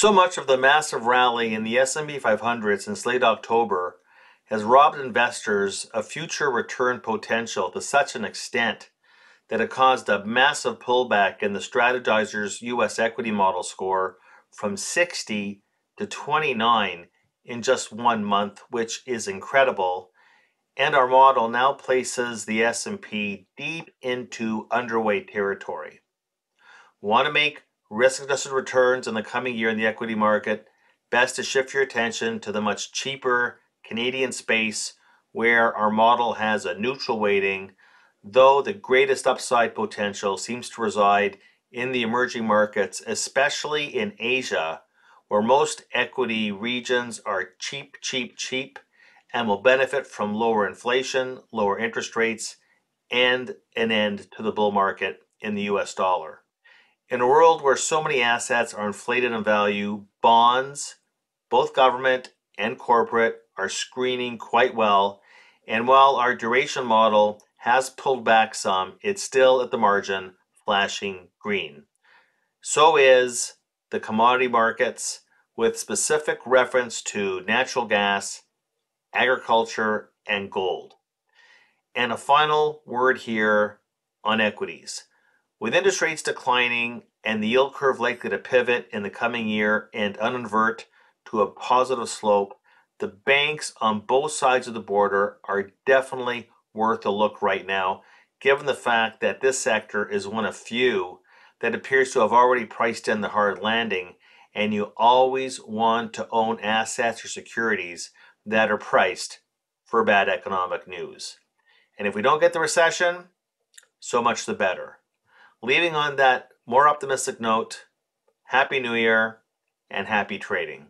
So much of the massive rally in the S&P 500 since late October has robbed investors of future return potential to such an extent that it caused a massive pullback in the Strategizer's US equity model score from 60 to 29 in just 1 month, which is incredible. And our model now places the S&P deep into underweight territory. Want to make risk-adjusted returns in the coming year in the equity market? Best to shift your attention to the much cheaper Canadian space where our model has a neutral weighting, though the greatest upside potential seems to reside in the emerging markets, especially in Asia, where most equity regions are cheap, and will benefit from lower inflation, lower interest rates, and an end to the bull market in the US dollar. In a world where so many assets are inflated in value, bonds, both government and corporate, are screening quite well. And while our duration model has pulled back some, it's still at the margin flashing green. So is the commodity markets, with specific reference to natural gas, agriculture, and gold. And a final word here on equities. With interest rates declining and the yield curve likely to pivot in the coming year and uninvert to a positive slope, the banks on both sides of the border are definitely worth a look right now, given the fact that this sector is one of few that appears to have already priced in the hard landing, and you always want to own assets or securities that are priced for bad economic news. And if we don't get the recession, so much the better. Leaving on that more optimistic note, Happy New Year and happy trading.